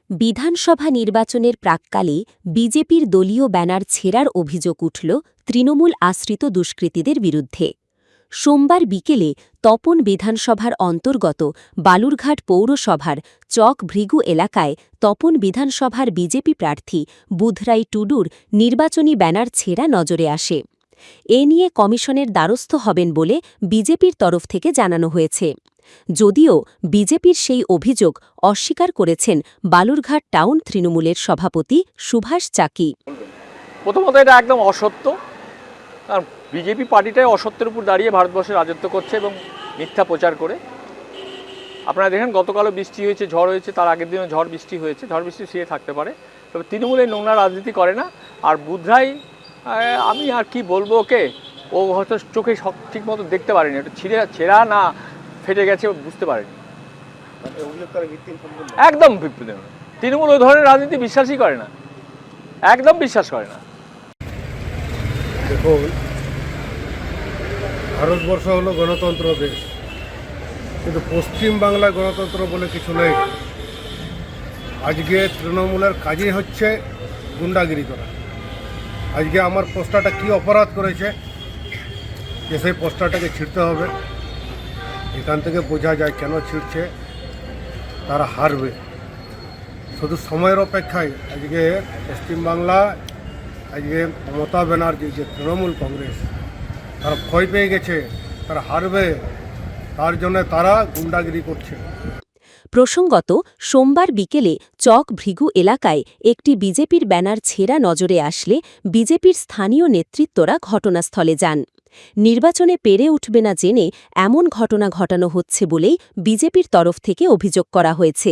বিধানসভা নির্বাচনের প্রাক্কালে বিজেপির দলীয় ব্যানার ছেঁড়ার অভিযোগ উঠল তৃণমূল আশ্রিত দুষ্কৃতীদের বিরুদ্ধে। সোমবার বিকেলে তপন বিধানসভার অন্তর্গত বালুরঘাট পৌরসভার চক ভৃগু এলাকায় তপন বিধানসভার বিজেপি প্রার্থী বুধরাই টুডুর নির্বাচনী ব্যানার ছেঁড়া নজরে আসে। এ নিয়ে কমিশনের দ্বারস্থ হবেন বলে বিজেপির তরফ থেকে জানানো হয়েছে। যদিও বিজেপির সেই অভিযোগ অস্বীকার করেছেন বালুরঘাট টাউন তৃণমূলের সভাপতি সুভাষ চাকি। প্রথমত এটা একদম অসত্য, কারণ বিজেপি পার্টিটাই অসত্যের উপর দাঁড়িয়ে ভারতবর্ষে রাজত্ব করছে এবং মিথ্যা প্রচার করে। আপনারা দেখেন গতকালও বৃষ্টি হয়েছে, ঝড় হয়েছে, তার আগের দিনও ঝড় বৃষ্টি হয়েছে, ঝড় বৃষ্টি সে থাকতে পারে, তবে তৃণমূলের নোংরা রাজনীতি করে না। আর বুধরাই, আমি আর কি বলবো ওকে, ও হয়তো চোখে ঠিক মতো দেখতে পারেনি, একটু ছেঁড়া না ফেটে গেছে বুঝতে পারেনি। একদম তৃণমূল ওই ধরনের রাজনীতি বিশ্বাসই করে না, একদম বিশ্বাস করে না। দেখুন, ভারতবর্ষ হলো গণতন্ত্র দেশ, কিন্তু পশ্চিম বাংলায় গণতন্ত্র বলে কিছু নেই। আজকে তৃণমূলের কাজই হচ্ছে গুন্ডাগিরি করা। আজকে আমার পোস্টারটা কি অপরাধ করেছে যে সেই পোস্টারটাকে ছিঁড়তে হবে। এখান থেকে বোঝা যায় কেন ছিঁড়ছে, তারা হারবে। শুধু সময়ের অপেক্ষায় আজকে পশ্চিমবাংলা, আজকে মমতা ব্যানার্জি যে তৃণমূল কংগ্রেস, তারা ভয় পেয়ে গেছে, তারা হারবে, তার জন্য তারা গুন্ডাগিরি করছে। প্রসঙ্গত, সোমবার বিকেলে চক ভৃগু এলাকায় একটি বিজেপির ব্যানার ছেঁড়া নজরে আসলে বিজেপির স্থানীয় নেতৃত্বরা ঘটনাস্থলে যান। নির্বাচনে পেরে উঠবে না জেনে এমন ঘটনা ঘটানো হচ্ছে বলেই বিজেপির তরফ থেকে অভিযোগ করা হয়েছে।